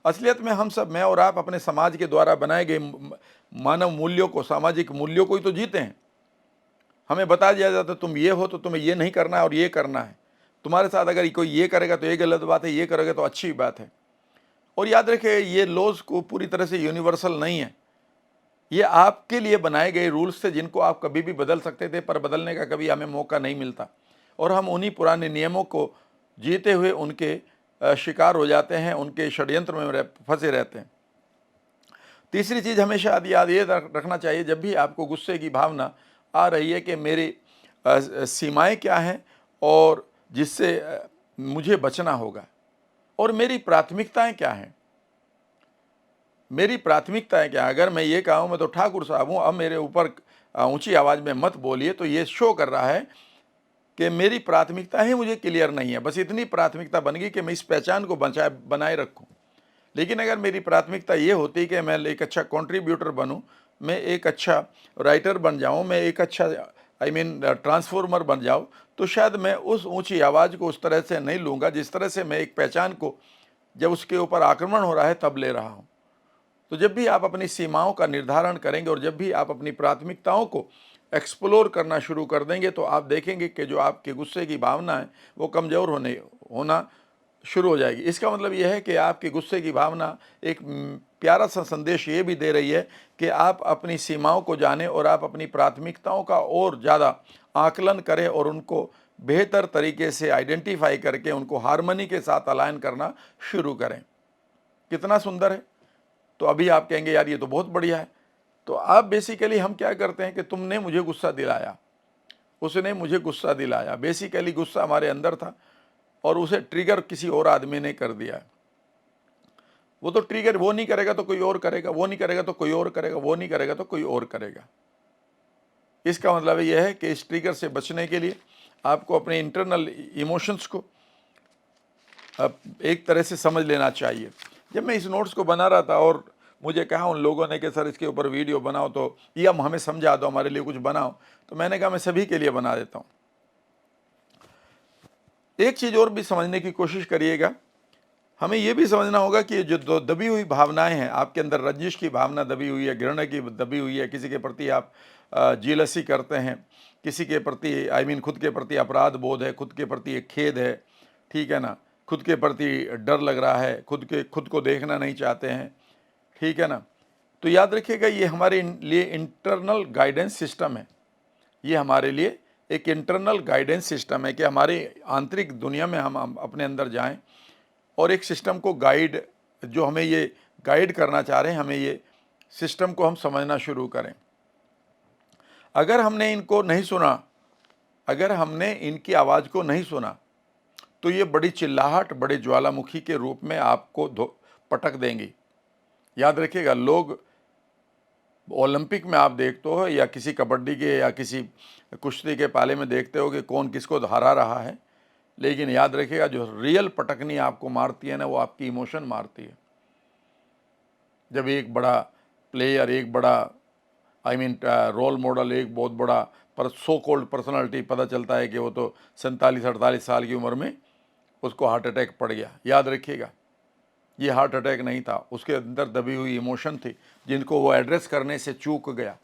असलियत में हम सब, मैं और आप, अपने समाज के द्वारा बनाए गए मानव मूल्यों को, सामाजिक मूल्यों को ही तो जीते हैं। हमें बता दिया जाता है तुम ये हो तो तुम्हें ये नहीं करना है और ये करना है। तुम्हारे साथ अगर कोई ये करेगा तो ये गलत बात है, ये करोगे तो अच्छी बात है। और याद रखिए, ये लॉज को पूरी तरह से यूनिवर्सल नहीं है। ये आपके लिए बनाए गए रूल्स थे जिनको आप कभी भी बदल सकते थे, पर बदलने का कभी हमें मौका नहीं मिलता, और हम उन्हीं पुराने नियमों को जीते हुए उनके शिकार हो जाते हैं, उनके षड्यंत्र में फंसे रहते हैं। तीसरी चीज़ हमेशा याद ये रखना चाहिए, जब भी आपको गुस्से की भावना आ रही है, कि मेरी सीमाएं क्या हैं और जिससे मुझे बचना होगा, और मेरी प्राथमिकताएं क्या हैं। मेरी प्राथमिकताएं क्या? अगर मैं ये कहूँ मैं तो ठाकुर साहब हूँ, अब मेरे ऊपर ऊंची आवाज़ में मत बोलिए, तो ये शो कर रहा है कि मेरी प्राथमिकता ही मुझे क्लियर नहीं है। बस इतनी प्राथमिकता बन गई कि मैं इस पहचान को बनाए रखूं। लेकिन अगर मेरी प्राथमिकता ये होती कि मैं एक अच्छा कंट्रीब्यूटर बनूं, मैं एक अच्छा राइटर बन जाऊं, मैं एक अच्छा ट्रांसफॉर्मर बन जाऊं, तो शायद मैं उस ऊंची आवाज़ को उस तरह से नहीं लूँगा जिस तरह से मैं एक पहचान को, जब उसके ऊपर आक्रमण हो रहा है, तब ले रहा हूँ। तो जब भी आप अपनी सीमाओं का निर्धारण करेंगे और जब भी आप अपनी प्राथमिकताओं को एक्सप्लोर करना शुरू कर देंगे, तो आप देखेंगे कि जो आपके गुस्से की भावना है वो कमज़ोर होना शुरू हो जाएगी। इसका मतलब यह है कि आपके गुस्से की भावना एक प्यारा सा संदेश ये भी दे रही है कि आप अपनी सीमाओं को जानें और आप अपनी प्राथमिकताओं का और ज़्यादा आकलन करें और उनको बेहतर तरीके से आइडेंटिफाई करके उनको हार्मनी के साथ अलाइन करना शुरू करें। कितना सुंदर है! तो अभी आप कहेंगे यार ये तो बहुत बढ़िया है। तो आप बेसिकली, हम क्या करते हैं कि तुमने मुझे गुस्सा दिलाया, उसने मुझे गुस्सा दिलाया। बेसिकली गुस्सा हमारे अंदर था और उसे ट्रिगर किसी और आदमी ने कर दिया। वो तो ट्रिगर वो नहीं करेगा तो कोई और करेगा, वो नहीं करेगा तो कोई और करेगा, वो नहीं करेगा तो कोई और करेगा। इसका मतलब यह है कि इस ट्रिगर से बचने के लिए आपको अपने इंटरनल इमोशंस को एक तरह से समझ लेना चाहिए। जब मैं इस नोट्स को बना रहा था और मुझे कहा उन लोगों ने कि सर इसके ऊपर वीडियो बनाओ, तो या हमें समझा दो, हमारे लिए कुछ बनाओ, तो मैंने कहा मैं सभी के लिए बना देता हूँ। एक चीज़ और भी समझने की कोशिश करिएगा, हमें यह भी समझना होगा कि जो दबी हुई भावनाएं हैं आपके अंदर, रंजिश की भावना दबी हुई है, घृणा की दबी हुई है, किसी के प्रति आप जीलसी करते हैं, किसी के प्रति खुद के प्रति अपराध बोध है, खुद के प्रति एक खेद है, ठीक है ना, खुद के प्रति डर लग रहा है, खुद को देखना नहीं चाहते हैं, ठीक है ना। तो याद रखिएगा, ये हमारे लिए इंटरनल गाइडेंस सिस्टम है। ये हमारे लिए एक इंटरनल गाइडेंस सिस्टम है कि हमारी आंतरिक दुनिया में हम अपने अंदर जाएं और एक सिस्टम को जो हमें ये गाइड करना चाह रहे हैं, हमें ये सिस्टम को हम समझना शुरू करें। अगर हमने इनको नहीं सुना, अगर हमने इनकी आवाज़ को नहीं सुना, तो ये बड़ी चिल्लाहट, बड़े ज्वालामुखी के रूप में आपको पटक देंगी। याद रखिएगा, लोग ओलंपिक में आप देखते हो या किसी कबड्डी के या किसी कुश्ती के पाले में देखते हो कि कौन किसको हरा रहा है, लेकिन याद रखिएगा जो रियल पटकनी आपको मारती है ना, वो आपकी इमोशन मारती है। जब एक बड़ा प्लेयर, एक बड़ा रोल मॉडल, एक बहुत बड़ा पर सो कॉल्ड पर्सनालिटी पता चलता है कि वो तो 47-48 साल की उम्र में उसको हार्ट अटैक पड़ गया। याद रखिएगा, ये हार्ट अटैक नहीं था, उसके अंदर दबी हुई इमोशन थी जिनको वो एड्रेस करने से चूक गया,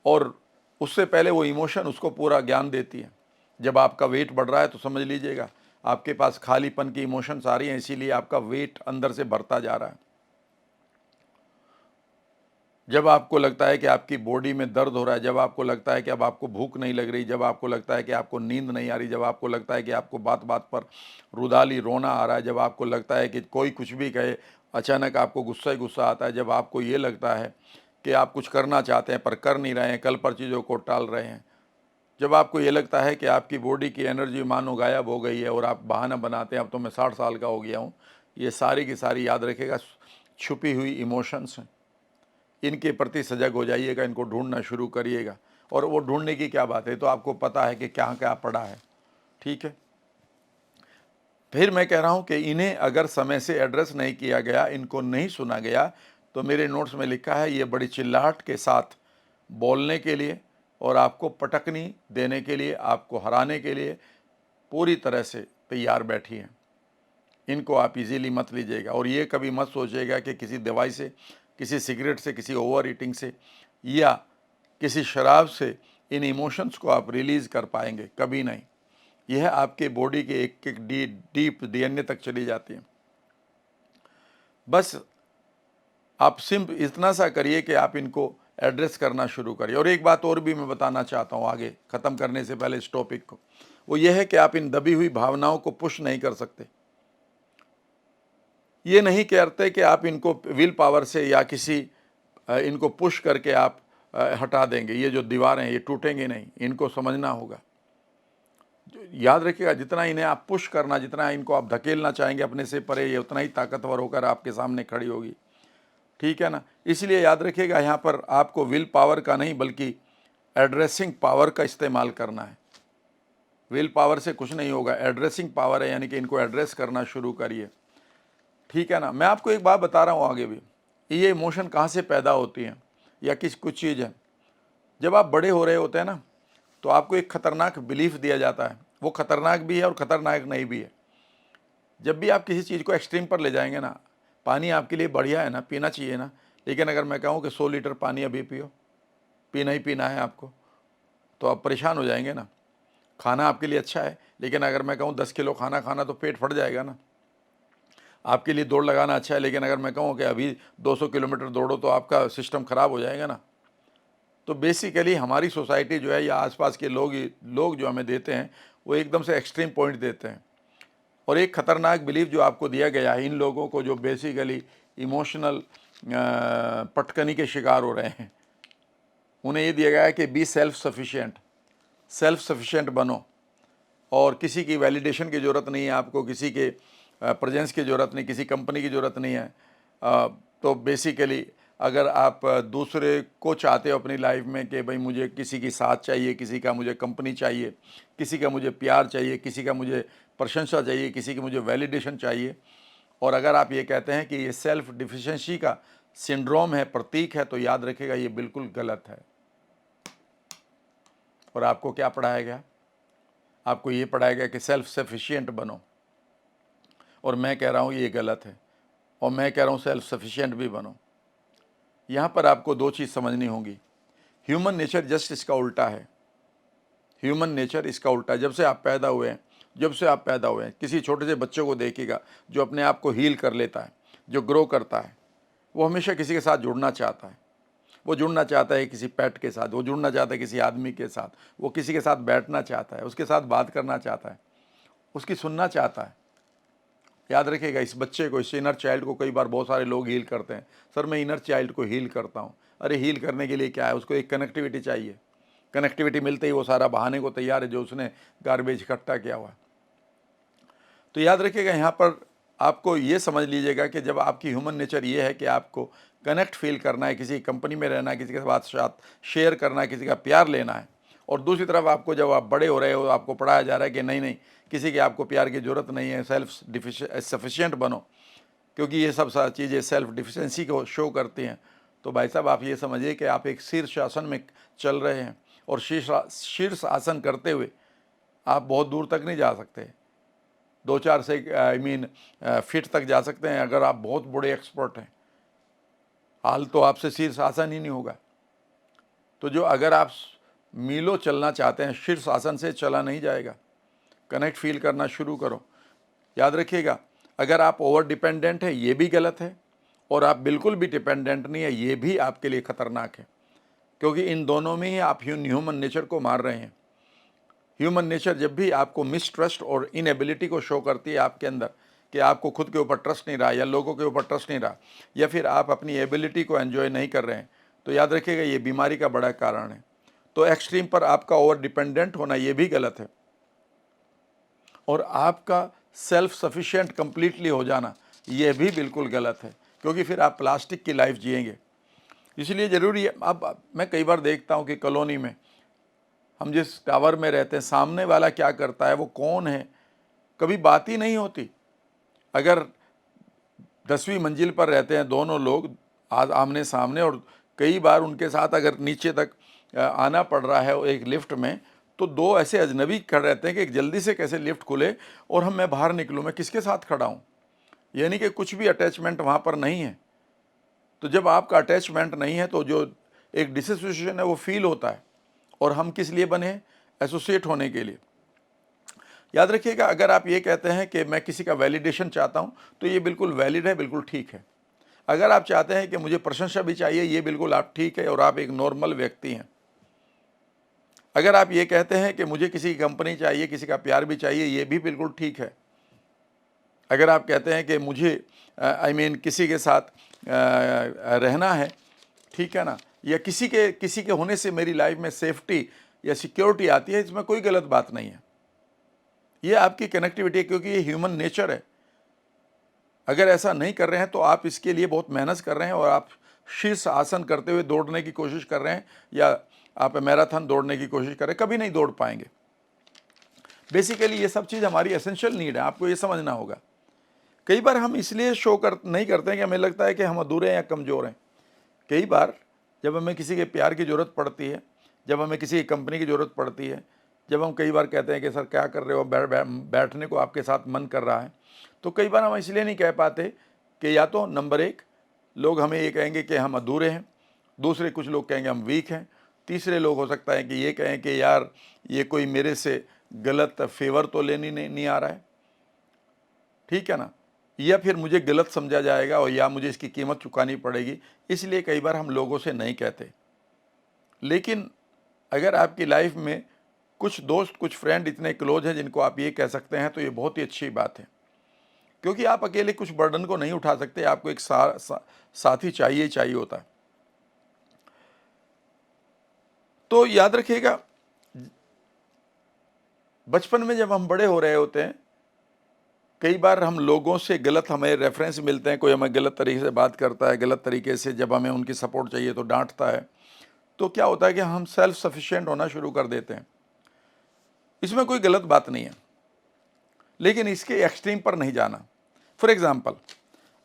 और उससे पहले वो इमोशन उसको पूरा ज्ञान देती है। जब आपका वेट बढ़ रहा है तो समझ लीजिएगा आपके पास खालीपन की इमोशंस आ रही हैं, इसीलिए आपका वेट अंदर से बढ़ता जा रहा है। जब आपको लगता है कि आपकी बॉडी में दर्द हो रहा है, जब आपको लगता है कि अब आपको भूख नहीं लग रही, जब आपको लगता है कि आपको नींद नहीं आ रही, जब आपको लगता है कि आपको बात बात पर रुदाली रोना आ रहा है, जब आपको लगता है कि कोई कुछ भी कहे अचानक आपको गुस्सा ही गुस्सा आता है, जब आपको ये लगता है कि आप कुछ करना चाहते हैं पर कर नहीं रहे हैं, कल पर चीज़ों को टाल रहे हैं, जब आपको ये लगता है कि आपकी बॉडी की एनर्जी मानो गायब हो गई है और आप बहाना बनाते हैं अब तो मैं 60 साल का हो गया हूँ, ये सारी की सारी याद रखेगा छुपी हुई इमोशंस हैं। इनके प्रति सजग हो जाइएगा, इनको ढूंढना शुरू करिएगा। और वो ढूंढने की क्या बात है, तो आपको पता है कि क्या क्या पड़ा है। ठीक है, फिर मैं कह रहा हूं कि इन्हें अगर समय से एड्रेस नहीं किया गया, इनको नहीं सुना गया, तो मेरे नोट्स में लिखा है ये बड़ी चिल्लाहट के साथ बोलने के लिए और आपको पटकनी देने के लिए, आपको हराने के लिए पूरी तरह से तैयार बैठी हैं। इनको आप इजीली मत लीजिएगा और ये कभी मत सोचिएगा कि किसी दवाई से, किसी सिगरेट से, किसी ओवर ईटिंग से या किसी शराब से इन इमोशंस को आप रिलीज़ कर पाएंगे, कभी नहीं। यह आपके बॉडी के एक एक डीप डीएनए तक चली जाती है। बस आप सिर्फ इतना सा करिए कि आप इनको एड्रेस करना शुरू करिए। और एक बात और भी मैं बताना चाहता हूँ आगे ख़त्म करने से पहले इस टॉपिक को, वो ये है कि आप इन दबी हुई भावनाओं को पुश नहीं कर सकते। ये नहीं कहते कि आप इनको विल पावर से या किसी इनको पुश करके आप हटा देंगे। ये जो दीवारें हैं ये टूटेंगे नहीं, इनको समझना होगा। याद रखिएगा, जितना इन्हें आप पुश करना, जितना इनको आप धकेलना चाहेंगे अपने से परे, ये उतना ही ताकतवर होकर आपके सामने खड़ी होगी। ठीक है ना। इसलिए याद रखिएगा, यहाँ पर आपको विल पावर का नहीं बल्कि एड्रेसिंग पावर का इस्तेमाल करना है। विल पावर से कुछ नहीं होगा, एड्रेसिंग पावर है, यानी कि इनको एड्रेस करना शुरू करिए। ठीक है ना। मैं आपको एक बात बता रहा हूँ आगे भी, ये इमोशन कहाँ से पैदा होती हैं या किस कुछ चीज़ है। जब आप बड़े हो रहे होते हैं ना, तो आपको एक खतरनाक बिलीफ दिया जाता है, वो खतरनाक भी है और खतरनाक नहीं भी है। जब भी आप किसी चीज़ को एक्सट्रीम पर ले जाएंगे ना, पानी आपके लिए बढ़िया है ना, पीना चाहिए ना, लेकिन अगर मैं कहूँ कि 100 लीटर पानी अभी पियो, पीना ही पीना है आपको, तो आप परेशान हो जाएंगे ना। खाना आपके लिए अच्छा है, लेकिन अगर मैं कहूँ 10 किलो खाना खाना तो पेट फट जाएगा ना। आपके लिए दौड़ लगाना अच्छा है, लेकिन अगर मैं कहूँ कि अभी 200 किलोमीटर दौड़ो तो आपका सिस्टम ख़राब हो जाएगा ना। तो बेसिकली हमारी सोसाइटी जो है या आसपास के लोग जो हमें देते हैं, वो एकदम से एक्सट्रीम पॉइंट देते हैं। और एक खतरनाक बिलीफ जो आपको दिया गया है इन लोगों को जो बेसिकली इमोशनल पटकनी के शिकार हो रहे हैं, उन्हें ये दिया गया है कि बी सेल्फ सफिशिएंट बनो और किसी की वैलिडेशन की ज़रूरत नहीं है आपको, किसी के प्रेजेंस की ज़रूरत नहीं, किसी कंपनी की ज़रूरत नहीं है। तो बेसिकली अगर आप दूसरे को चाहते हो अपनी लाइफ में कि भाई मुझे किसी की साथ चाहिए, किसी का मुझे कंपनी चाहिए, किसी का मुझे प्यार चाहिए, किसी का मुझे प्रशंसा चाहिए, किसी की मुझे वैलिडेशन चाहिए, और अगर आप ये कहते हैं कि ये सेल्फ डिफिशिएंसी का सिंड्रोम है, प्रतीक है, तो याद रखिएगा ये बिल्कुल गलत है। और आपको क्या पढ़ाया गया? आपको ये पढ़ाया गया कि सेल्फ सफिशिएंट बनो, और मैं कह रहा हूँ ये गलत है। और मैं कह रहा हूँ सेल्फ सफिशिएंट भी बनो। यहाँ पर आपको दो चीज़ समझनी होगी। ह्यूमन नेचर जस्ट इसका उल्टा है। ह्यूमन नेचर इसका उल्टा है। जब से आप पैदा हुए हैं, किसी छोटे से बच्चे को देखिएगा जो अपने आप को हील कर लेता है, जो ग्रो करता है, वो हमेशा किसी के साथ जुड़ना चाहता है। वो जुड़ना चाहता है किसी पेट के साथ, वो जुड़ना चाहता है किसी आदमी के साथ, वो किसी के साथ बैठना चाहता है, उसके साथ बात करना चाहता है, उसकी सुनना चाहता है। याद रखिएगा, इस बच्चे को, इस इनर चाइल्ड को कई बार बहुत सारे लोग हील करते हैं। सर मैं इनर चाइल्ड को हील करता हूँ। अरे हील करने के लिए क्या है, उसको एक कनेक्टिविटी चाहिए। कनेक्टिविटी मिलते ही वो सारा बहाने को तैयार है जो उसने गार्बेज इकट्ठा किया हुआ है। तो याद रखिएगा, यहाँ पर आपको ये समझ लीजिएगा कि जब आपकी ह्यूमन नेचर ये है कि आपको कनेक्ट फील करना है, किसी कंपनी में रहना है, किसी के साथ शेयर करना है, किसी का प्यार लेना है, और दूसरी तरफ आपको जब आप बड़े हो रहे हो आपको पढ़ाया जा रहा है कि नहीं नहीं, किसी की आपको प्यार की ज़रूरत नहीं है, सेल्फ सफिशिएंट बनो, क्योंकि ये सब चीज़ें सेल्फ डिफिशेंसी को शो करती हैं। तो भाई साहब आप ये समझिए कि आप एक शीर्ष आसन में चल रहे हैं, और शीर्ष आसन करते हुए आप बहुत दूर तक नहीं जा सकते, 2-4 से फीट तक जा सकते हैं अगर आप बहुत बड़े एक्सपर्ट हैं। हाल तो आपसे शीर्ष आसन ही नहीं होगा। तो जो अगर आप मीलों चलना चाहते हैं, शीर्ष आसन से चला नहीं जाएगा। कनेक्ट फील करना शुरू करो। याद रखिएगा, अगर आप ओवर डिपेंडेंट है ये भी गलत है, और आप बिल्कुल भी डिपेंडेंट नहीं है ये भी आपके लिए खतरनाक है, क्योंकि इन दोनों में ही आप ह्यूमन नेचर को मार रहे हैं। ह्यूमन नेचर जब भी आपको मिसट्रस्ट और इनएबिलिटी को शो करती है आपके अंदर, कि आपको खुद के ऊपर ट्रस्ट नहीं रहा, या लोगों के ऊपर ट्रस्ट नहीं रहा, या फिर आप अपनी एबिलिटी को एंजॉय नहीं कर रहे हैं, तो याद रखिएगा ये बीमारी का बड़ा कारण है। तो एक्सट्रीम पर आपका ओवर डिपेंडेंट होना ये भी गलत है, और आपका सेल्फ सफिशिएंट कंप्लीटली हो जाना ये भी बिल्कुल गलत है, क्योंकि फिर आप प्लास्टिक की लाइफ जिएंगे। इसलिए ज़रूरी है, अब मैं कई बार देखता हूँ कि कॉलोनी में हम जिस टावर में रहते हैं, सामने वाला क्या करता है, वो कौन है, कभी बात ही नहीं होती। अगर 10वीं मंजिल पर रहते हैं दोनों लोग आज आमने सामने, और कई बार उनके साथ अगर नीचे तक आना पड़ रहा है एक लिफ्ट में, तो दो ऐसे अजनबी खड़े रहते हैं कि जल्दी से कैसे लिफ्ट खुले और मैं बाहर निकलूँ, मैं किसके साथ खड़ा हूँ। यानी कि कुछ भी अटैचमेंट वहाँ पर नहीं है। तो जब आपका अटैचमेंट नहीं है तो जो एक डिसोसिएशन है वो फील होता है, और हम किस लिए बने हैं, एसोसिएट होने के लिए। याद रखिएगा, अगर आप ये कहते हैं कि मैं किसी का वैलिडेशन चाहता हूँ, तो ये बिल्कुल वैलिड है, बिल्कुल ठीक है। अगर आप चाहते हैं कि मुझे प्रशंसा भी चाहिए, ये बिल्कुल आप ठीक है, और आप एक नॉर्मल व्यक्ति हैं। अगर आप ये कहते हैं कि मुझे किसी की कंपनी चाहिए, किसी का प्यार भी चाहिए, ये भी बिल्कुल ठीक है। अगर आप कहते हैं कि मुझे किसी के साथ रहना है, ठीक है ना, या किसी के होने से मेरी लाइफ में सेफ्टी या सिक्योरिटी आती है, इसमें कोई गलत बात नहीं है। ये आपकी कनेक्टिविटी है, क्योंकि ये ह्यूमन नेचर है। अगर ऐसा नहीं कर रहे हैं तो आप इसके लिए बहुत मेहनत कर रहे हैं, और आप शीर्ष आसन करते हुए दौड़ने की कोशिश कर रहे हैं, या आप मैराथन दौड़ने की कोशिश कर रहे हैं, कभी नहीं दौड़ पाएंगे। बेसिकली ये सब चीज़ हमारी एसेंशियल नीड है, आपको ये समझना होगा। कई बार हम इसलिए नहीं करते हैं कि हमें लगता है कि हम अधूरे हैं या कमज़ोर हैं। कई बार जब हमें किसी के प्यार की ज़रूरत पड़ती है, जब हमें किसी कंपनी की ज़रूरत पड़ती है, जब हम कई बार कहते हैं कि सर क्या कर रहे हो, बैठने को आपके साथ मन कर रहा है, तो कई बार हम इसलिए नहीं कह पाते कि या तो नंबर एक, लोग हमें ये कहेंगे कि हम अधूरे हैं, दूसरे कुछ लोग कहेंगे हम वीक हैं, तीसरे लोग हो सकता है कि ये कहें कि यार ये कोई मेरे से गलत फेवर तो लेनी नहीं आ रहा है, ठीक है ना, या फिर मुझे गलत समझा जाएगा, और या मुझे इसकी कीमत चुकानी पड़ेगी, इसलिए कई बार हम लोगों से नहीं कहते। लेकिन अगर आपकी लाइफ में कुछ दोस्त, कुछ फ्रेंड इतने क्लोज हैं जिनको आप ये कह सकते हैं, तो ये बहुत ही अच्छी बात है, क्योंकि आप अकेले कुछ बर्डन को नहीं उठा सकते, आपको एक साथी चाहिए ही चाहिए होता है। तो याद रखिएगा, बचपन में जब हम बड़े हो रहे होते हैं, कई बार हम लोगों से गलत हमें रेफरेंस मिलते हैं, कोई हमें गलत तरीके से बात करता है, गलत तरीके से जब हमें उनकी सपोर्ट चाहिए तो डांटता है, तो क्या होता है कि हम सेल्फ सफिशिएंट होना शुरू कर देते हैं। इसमें कोई गलत बात नहीं है, लेकिन इसके एक्सट्रीम पर नहीं जाना। फॉर एग्जाम्पल,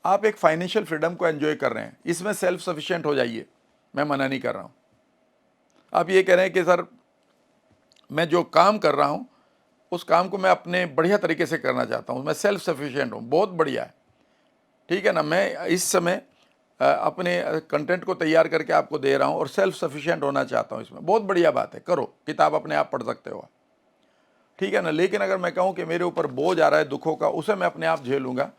आप एक फाइनेंशियल फ्रीडम को एंजॉय कर रहे हैं, इसमें सेल्फ सफिशिएंट हो जाइए, मैं मना नहीं कर रहा हूँ। आप ये कह रहे हैं कि सर मैं जो काम कर रहा हूँ उस काम को मैं अपने बढ़िया तरीके से करना चाहता हूँ, मैं सेल्फ सफिशिएंट हूँ, बहुत बढ़िया है, ठीक है ना, मैं इस समय अपने कंटेंट को तैयार करके आपको दे रहा हूँ और सेल्फ सफिशिएंट होना चाहता हूँ, इसमें बहुत बढ़िया बात है, करो, किताब अपने आप पढ़ सकते हो, ठीक है ना। लेकिन अगर मैं कहूँ कि मेरे ऊपर बोझ आ रहा है दुखों का, उसे मैं अपने आप झेलूंगा,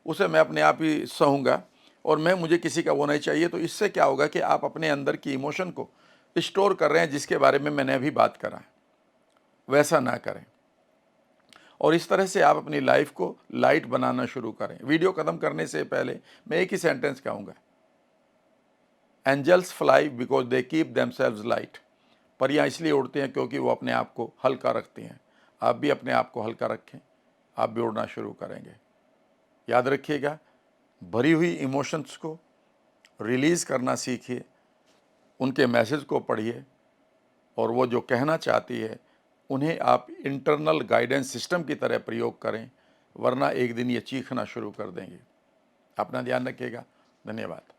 उसे मैं अपने आप ही सहूँगा, और मुझे किसी का वो नहीं चाहिए, तो इससे क्या होगा कि आप अपने अंदर की इमोशन को स्टोर कर रहे हैं, जिसके बारे में मैंने अभी बात करा है। वैसा ना करें, और इस तरह से आप अपनी लाइफ को लाइट बनाना शुरू करें। वीडियो ख़त्म करने से पहले मैं एक ही सेंटेंस कहूँगा, angels fly because they keep themselves light. परियां इसलिए उड़ती हैं क्योंकि वो अपने आप को हल्का रखती हैं। आप भी अपने आप को हल्का रखें, आप भी उड़ना शुरू करेंगे। याद रखिएगा, भरी हुई इमोशंस को रिलीज़ करना सीखिए, उनके मैसेज को पढ़िए, और वो जो कहना चाहती है उन्हें आप इंटरनल गाइडेंस सिस्टम की तरह प्रयोग करें, वरना एक दिन ये चीखना शुरू कर देंगे। अपना ध्यान रखिएगा। धन्यवाद।